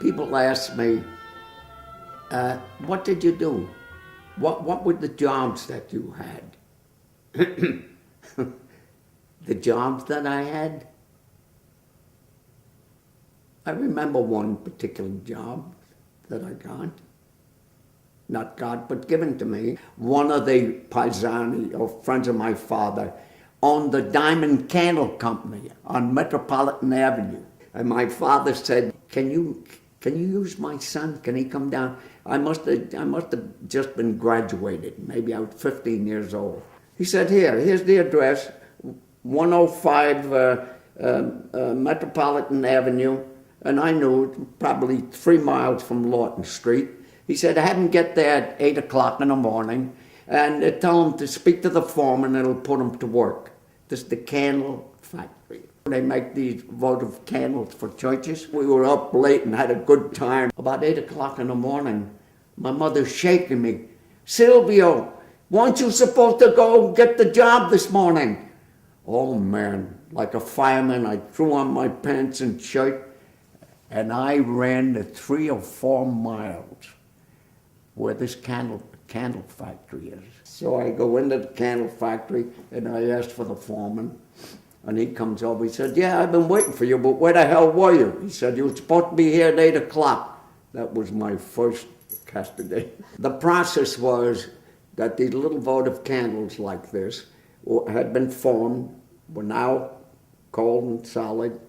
People ask me, what did you do? What were the jobs that you had? The jobs that I had? I remember one particular job that I got. Not got, but given to me. One of the paisani, or friends of my father, owned the Diamond Candle Company on Metropolitan Avenue. And my father said, can you use my son? Can he come down? I must have just been graduated. Maybe I was 15 years old. He said, here's the address, 105 Metropolitan Avenue. And I knew it, probably 3 miles from Lawton Street. He said, have him get there at 8 o'clock in the morning and tell him to speak to the foreman and it'll put him to work. This is the candle factory. They make these votive candles for churches. We were up late and had a good time. About 8 o'clock in the morning, my mother's shaking me. Silvio, weren't you supposed to go get the job this morning? Oh man, like a fireman, I threw on my pants and shirt and I ran the 3 or 4 miles where this candle factory is. So I go into the candle factory and I asked for the foreman. And he comes over, he said, yeah, I've been waiting for you, but where the hell were you? He said, you were supposed to be here at 8 o'clock. That was my first castigate. The process was that these little votive candles like this had been formed, were now cold and solid,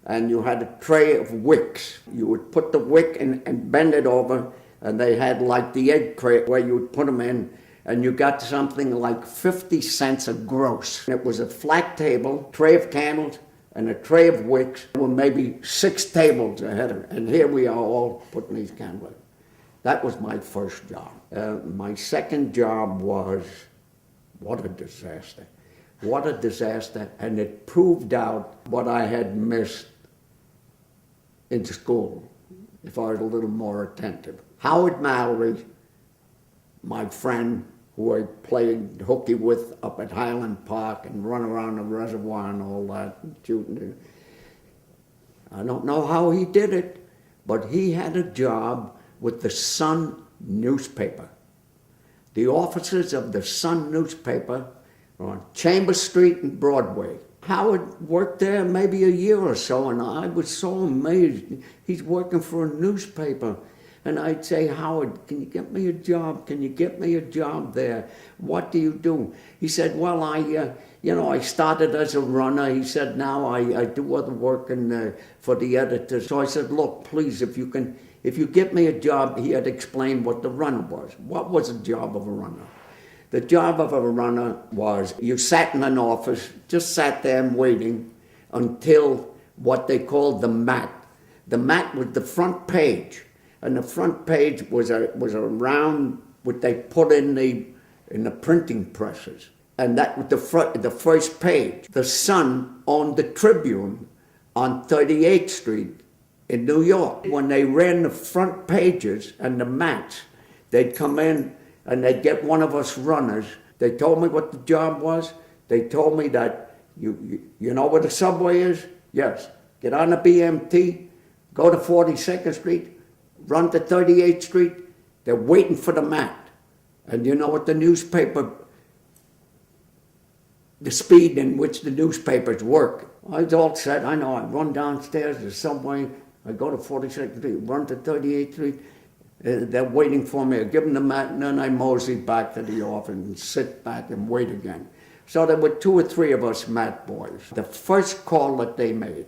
and you had a tray of wicks. You would put the wick and bend it over, and they had like the egg crate where you would put them in, and you got something like 50 cents a gross. It was a flat table, tray of candles, and a tray of wicks. There were maybe 6 tables ahead of it, and here we are all putting these candles in. That was my first job. My second job was, what a disaster. What a disaster, and it proved out what I had missed in school, if I was a little more attentive. Howard Mallory, my friend, who I played hooky with up at Highland Park and run around the reservoir and all that, and shooting. I don't know how he did it, but he had a job with the Sun newspaper. The offices of the Sun newspaper were on Chambers Street and Broadway. Howard worked there maybe a year or so, and I was so amazed. He's working for a newspaper. And I'd say, Howard, can you get me a job? Can you get me a job there? What do you do? He said, well, I started as a runner. He said, now I do other work for the editors. So I said, look, please, if you get me a job, he had explained what the runner was. What was the job of a runner? The job of a runner was you sat in an office, just sat there and waiting until what they called the mat. The mat was the front page. And the front page was a round what they put in the printing presses, and that was the first page. The Sun owned the Tribune on 38th Street in New York. When they ran the front pages and the mats, they'd come in and they'd get one of us runners. They told me what the job was. They told me that you know where the subway is? Yes. Get on the BMT, go to 42nd Street. Run to 38th Street, they're waiting for the mat. And you know what the speed in which the newspapers work. I was all set, I know, I run downstairs to the subway, I go to 42nd Street, run to 38th Street, they're waiting for me, I give them the mat, and then I mosey back to the office and sit back and wait again. So there were 2 or 3 of us mat boys. The first call that they made,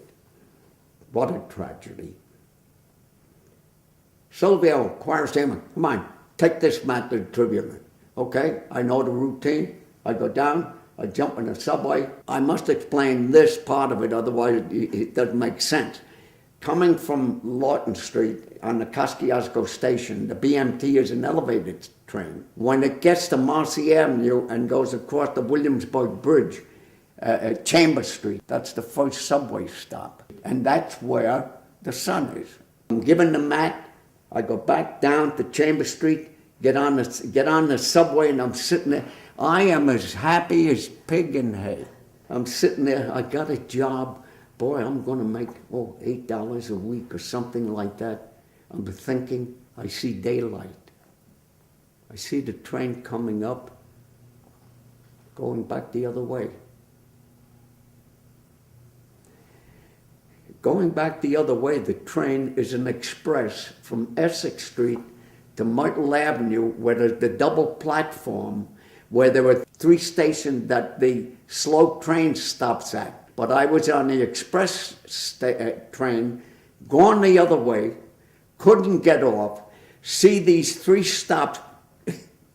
what a tragedy. Silvio, choir statement, come on, take this mat to the Tribune. Okay, I know the routine. I go down, I jump in the subway. I must explain this part of it, otherwise it doesn't make sense. Coming from Lawton Street on the Kosciuszko station, the BMT is an elevated train. When it gets to Marcy Avenue and goes across the Williamsburg Bridge, at Chambers Street, that's the first subway stop. And that's where the Sun is. I'm given the mat. I go back down to Chambers Street, get on the subway, and I'm sitting there. I am as happy as pig in hay. I'm sitting there, I got a job. Boy, I'm going to make, $8 a week or something like that. I'm thinking, I see daylight. I see the train coming up, going back the other way. Going back the other way, the train is an express from Essex Street to Myrtle Avenue, where there's the double platform, where there were 3 stations that the slow train stops at. But I was on the express train, going the other way, couldn't get off, see these 3 stops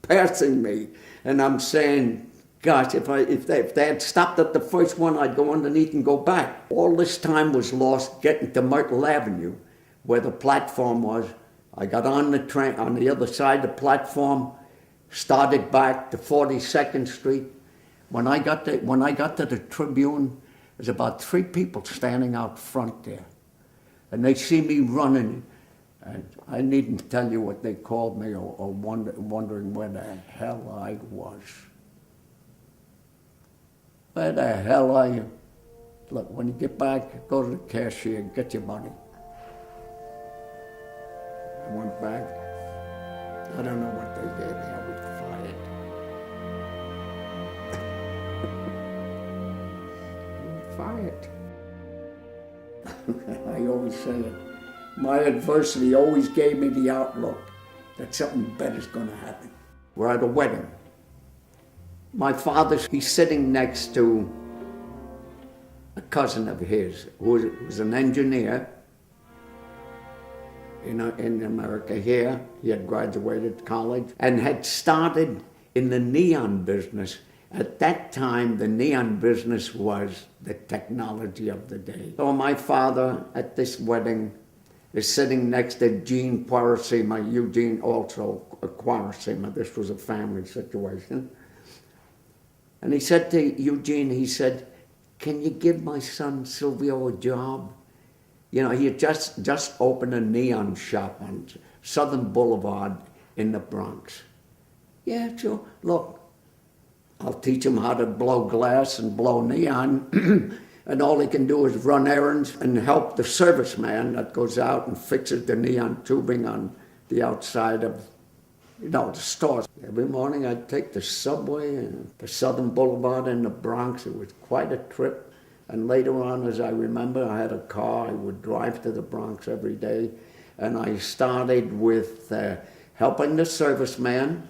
passing me, and I'm saying, gosh, if they had stopped at the first one, I'd go underneath and go back. All this time was lost getting to Myrtle Avenue, where the platform was. I got on the train, on the other side of the platform, started back to 42nd Street. When I got to the Tribune, there's about 3 people standing out front there. And they see me running, and I needn't tell you what they called me or wondering where the hell I was. Where the hell are you? Look, when you get back, go to the cashier and get your money. I went back. I don't know what they gave me. I was fired. I always say it. My adversity always gave me the outlook that something better's going to happen. We're at a wedding. My father, he's sitting next to a cousin of his who was an engineer in America here. He had graduated college and had started in the neon business. At that time, the neon business was the technology of the day. So my father at this wedding is sitting next to Gene Quaresima, Eugene also a Quaresima. This was a family situation. And he said to Eugene, he said, can you give my son Silvio a job? You know, he had just opened a neon shop on Southern Boulevard in the Bronx. Yeah, sure. Look, I'll teach him how to blow glass and blow neon. And all he can do is run errands and help the serviceman that goes out and fixes the neon tubing on the outside of, the stores. Every morning I'd take the subway to Southern Boulevard in the Bronx. It was quite a trip. And later on, as I remember, I had a car. I would drive to the Bronx every day. And I started with helping the serviceman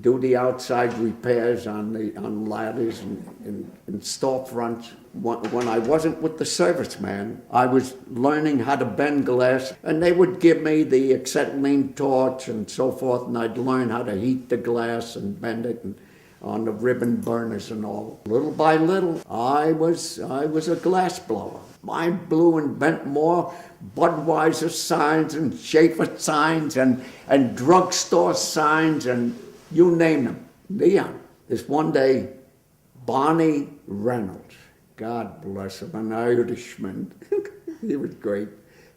do the outside repairs on ladders and storefronts. When I wasn't with the serviceman, I was learning how to bend glass, and they would give me the acetylene torch and so forth, and I'd learn how to heat the glass and bend it on the ribbon burners and all. Little by little, I was a glass blower. I blew and bent more Budweiser signs and Schaefer signs and drugstore signs and you name them, neon. This one day, Barney Reynolds, God bless him, an Irishman. He was great.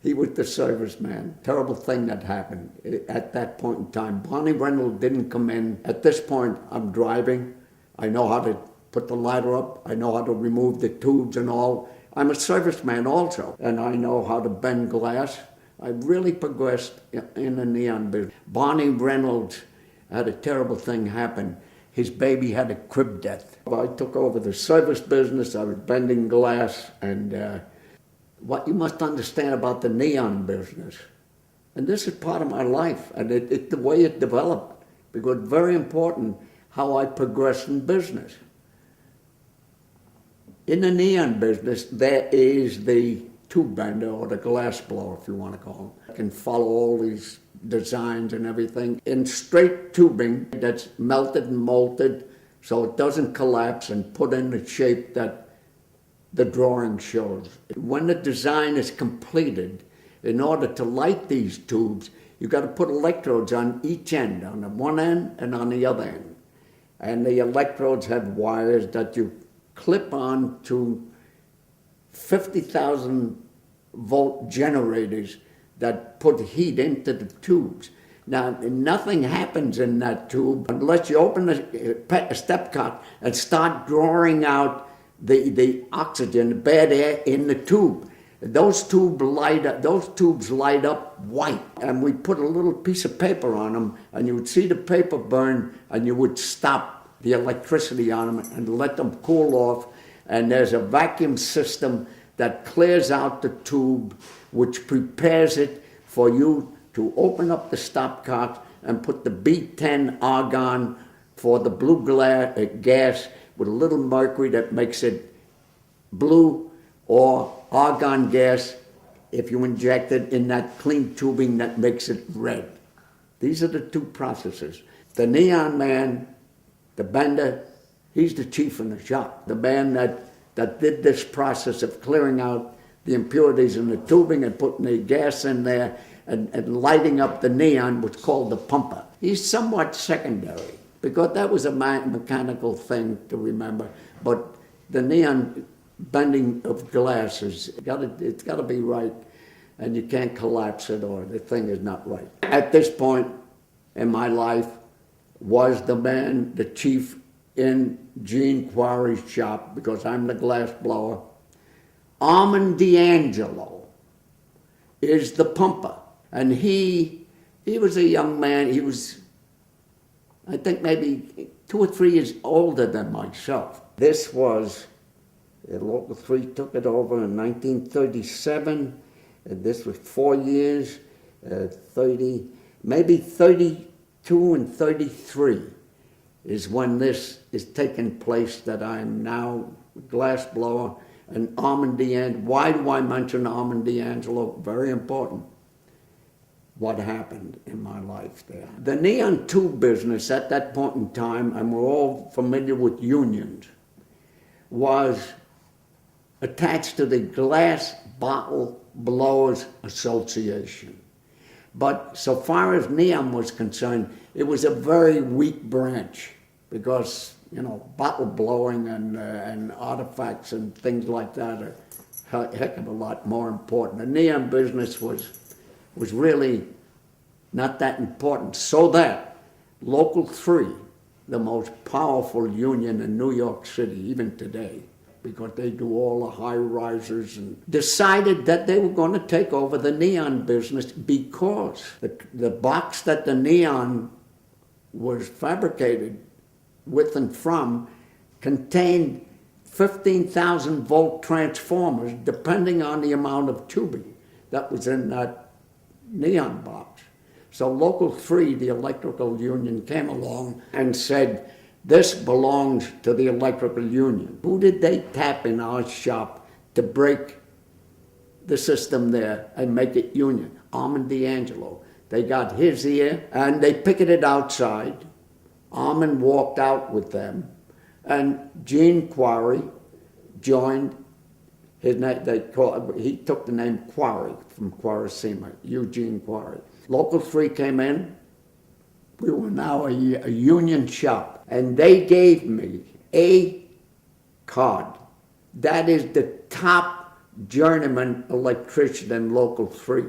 He was the serviceman. Terrible thing that happened at that point in time. Barney Reynolds didn't come in. At this point, I'm driving. I know how to put the ladder up. I know how to remove the tubes and all. I'm a serviceman also, and I know how to bend glass. I really progressed in the neon business. Barney Reynolds had a terrible thing happen. His baby had a crib death. I took over the service business. I was bending glass. And what you must understand about the neon business, and this is part of my life, and the way it developed, because it's very important how I progressed in business. In the neon business, there is the tube bender or the glass blower, if you want to call it. I can follow all these designs and everything in straight tubing that's melted and molded so it doesn't collapse and put in the shape that the drawing shows. When the design is completed, in order to light these tubes, you've got to put electrodes on each end, on the one end and on the other end. And the electrodes have wires that you clip on to 50,000 volt generators that put heat into the tubes. Now, nothing happens in that tube unless you open a stepcock and start drawing out the oxygen, the bad air in the tube. Those tubes light up white, and we put a little piece of paper on them, and you would see the paper burn, and you would stop the electricity on them and let them cool off. And there's a vacuum system that clears out the tube, which prepares it for you to open up the stopcock and put the B10 argon for the blue gas with a little mercury that makes it blue, or argon gas if you inject it in that clean tubing that makes it red. These are the two processes. The neon man, the bender, he's the chief in the shop. The man that did this process of clearing out the impurities in the tubing and putting the gas in there and lighting up the neon was called the pumper. He's somewhat secondary because that was a mechanical thing to remember. But the neon bending of glass it's got to be right, and you can't collapse it or the thing is not right. At this point in my life was the chief in Gene Quarry's shop, because I'm the glass blower. Armand D'Angelo is the pumper, and he was a young man. He was, I think, maybe 2 or 3 years older than myself. This was, Local 3 took it over in 1937. This was 4 years, 32 and 33 is when this is taking place, that I'm now glass blower. And Armand D'Angelo, why do I mention Armand D'Angelo? Very important. What happened in my life there. The neon tube business at that point in time, and we're all familiar with unions, was attached to the Glass Bottle Blowers Association. But so far as neon was concerned, it was a very weak branch, because, bottle blowing and artifacts and things like that are a heck of a lot more important. The neon business was really not that important, so that Local 3, the most powerful union in New York City, even today, because they do all the high risers, and decided that they were going to take over the neon business, because the box that the neon was fabricated with and from contained 15,000 volt transformers, depending on the amount of tubing that was in that neon box. So Local 3, the electrical union, came along and said, this belongs to the electrical union. Who did they tap in our shop to break the system there and make it union? Armand D'Angelo. They got his ear, and they picketed outside. Armand walked out with them, and Gene Quarry joined. He took the name Quarry from Quarrysima, Eugene Quarry. Local 3 came in. We were now a union shop, and they gave me a card. That is the top journeyman electrician in Local 3.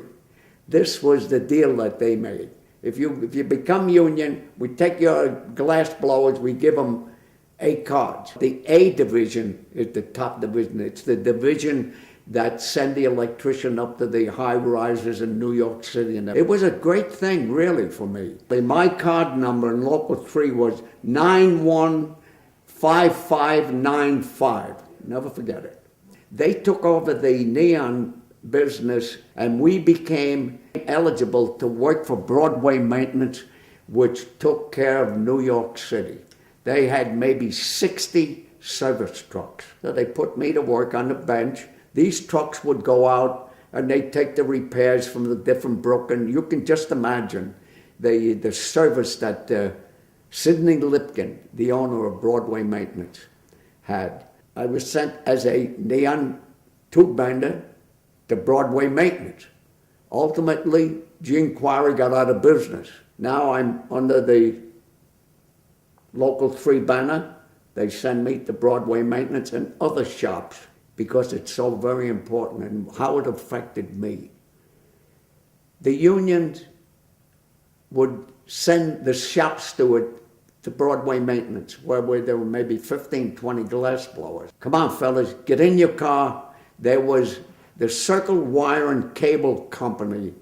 This was the deal that they made. If you become union, we take your glass blowers, we give them A cards. The A division is the top division. It's the division that send the electrician up to the high rises in New York City. And it was a great thing, really, for me. My card number in Local 3 was 915595. Never forget it. They took over the neon business, and we became eligible to work for Broadway Maintenance, which took care of New York City. They had maybe 60 service trucks. So they put me to work on the bench. These trucks would go out and they'd take the repairs from the different broken. You can just imagine the service that Sidney Lipkin, the owner of Broadway Maintenance, had. I was sent as a neon tube bender to Broadway Maintenance. Ultimately, Gene Quarry got out of business. Now I'm under the Local 3 banner. They send me to Broadway Maintenance and other shops because it's so very important and how it affected me. The unions would send the shop steward to Broadway Maintenance, where there were maybe 15, 20 glass blowers. Come on, fellas, get in your car. There was The Circle Wire and Cable Company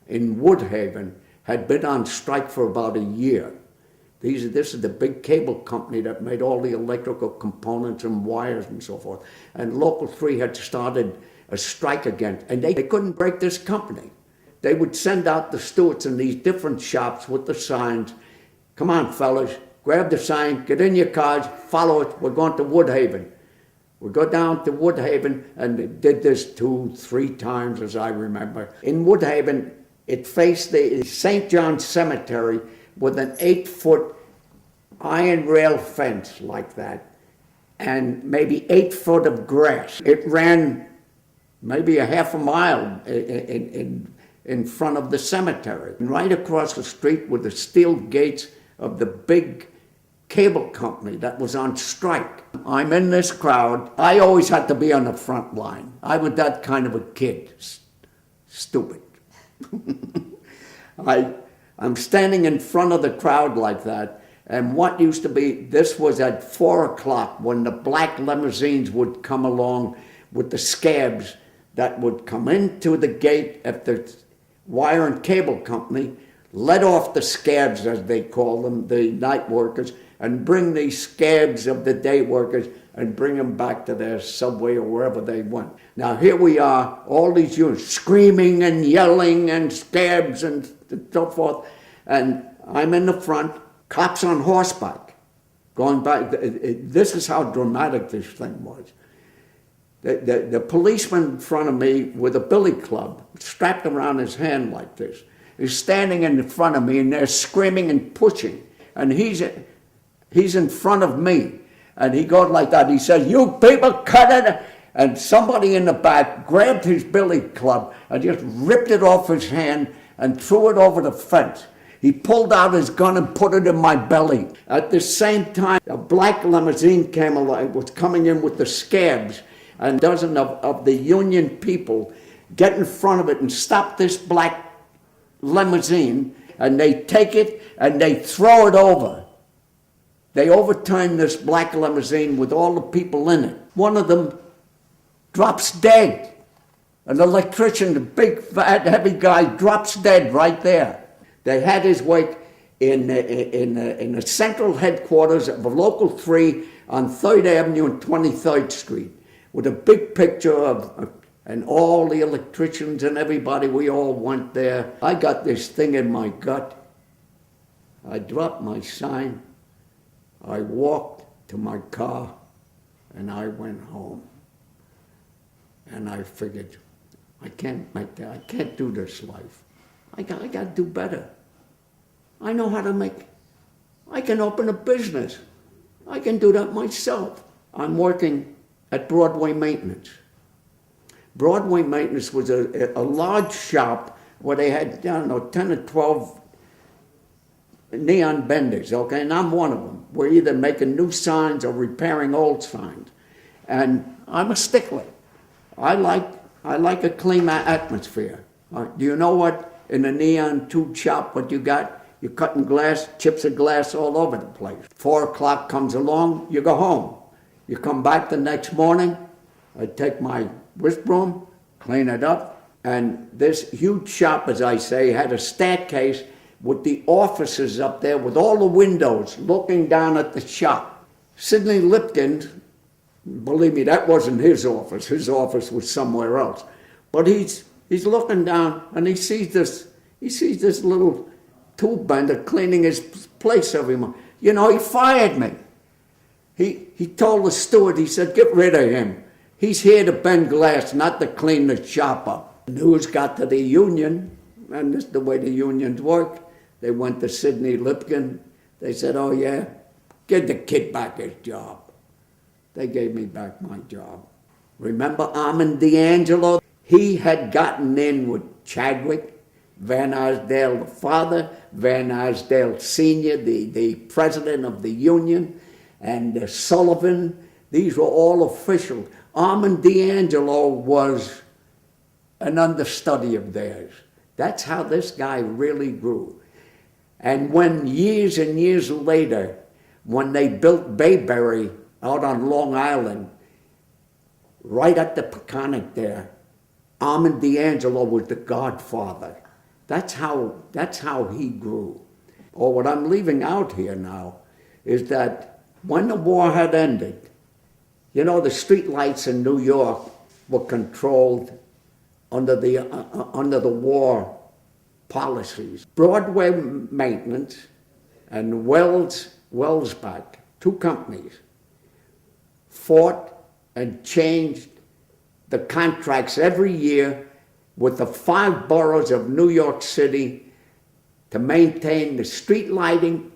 in Woodhaven had been on strike for about a year. This is the big cable company that made all the electrical components and wires and so forth. And Local 3 had started a strike again, and they couldn't break this company. They would send out the stewards in these different shops with the signs. Come on, fellas, grab the sign, get in your cars, follow it, we're going to Woodhaven. We go down to Woodhaven, and they did this 2-3 times, as I remember. In Woodhaven, it faced the St. John's Cemetery with an 8-foot iron rail fence like that, and maybe 8 foot of grass. It ran maybe a half a mile in front of the cemetery. And right across the street were the steel gates of the big cable company that was on strike. I'm in this crowd. I always had to be on the front line. I was that kind of a kid. Stupid. I'm standing in front of the crowd like that, and what used to be, this was at 4 o'clock when the black limousines would come along with the scabs that would come into the gate at the wire and cable company, let off the scabs, as they call them, the night workers, and bring these scabs of the day workers and bring them back to their subway or wherever they went. Now here we are, all these units screaming and yelling and scabs and so forth, and I'm in the front, cops on horseback, going by. This is how dramatic this thing was. The policeman in front of me with a billy club strapped around his hand like this is standing in front of me, and they're screaming and pushing, and he's in front of me, and he goes like that. He says, "You people, cut it!" And somebody in the back grabbed his billy club and just ripped it off his hand and threw it over the fence. He pulled out his gun and put it in my belly. At the same time, a black limousine came along, was coming in with the scabs, and a dozen of the union people get in front of it and stop this black limousine, and they take it and they throw it over. They overturn this black limousine with all the people in it. One of them drops dead. An electrician, the big, fat, heavy guy, drops dead right there. They had his wake in the central headquarters of Local 3 on 3rd Avenue and 23rd Street with a big picture of, and all the electricians and everybody, we all went there. I got this thing in my gut. I dropped my sign. I walked to my car, and I went home. And I figured, I can't make that. I can't do this life. I got to do better. I know how to I can open a business. I can do that myself. I'm working at Broadway Maintenance. Broadway Maintenance was a large shop where they had, I don't know, 10 or 12 neon benders, okay? And I'm one of them. We're either making new signs or repairing old signs. And I'm a stickler. I like a clean atmosphere. Do you know what, in a neon tube shop, what you got? You're cutting glass, chips of glass all over the place. 4 o'clock comes along, you go home. You come back the next morning, I take my whisk broom, clean it up, and this huge shop, as I say, had a staircase with the offices up there with all the windows looking down at the shop. Sidney Lipkin, believe me, that wasn't his office. His office was somewhere else. But he's looking down, and he sees this little tube bender cleaning his place every month. You know, he fired me. He told the steward, he said, "Get rid of him. He's here to bend glass, not to clean the shop up." The news got to the union, and this is the way the unions work. They went to Sidney Lipkin. They said, "Oh yeah, give the kid back his job." They gave me back my job. Remember Armand D'Angelo? He had gotten in with Chadwick, Van Arsdale the father, Van Arsdale Sr., the president of the union, and Sullivan. These were all officials. Armand D'Angelo was an understudy of theirs. That's how this guy really grew. And when years and years later, when they built Bayberry out on Long Island, right at the Peconic there, Armand D'Angelo was the godfather. That's how he grew. Or what I'm leaving out here now is that when the war had ended, you know, the street lights in New York were controlled under the war policies. Broadway Maintenance and Wellsback, two companies, fought and changed the contracts every year with the 5 boroughs of New York City to maintain the street lighting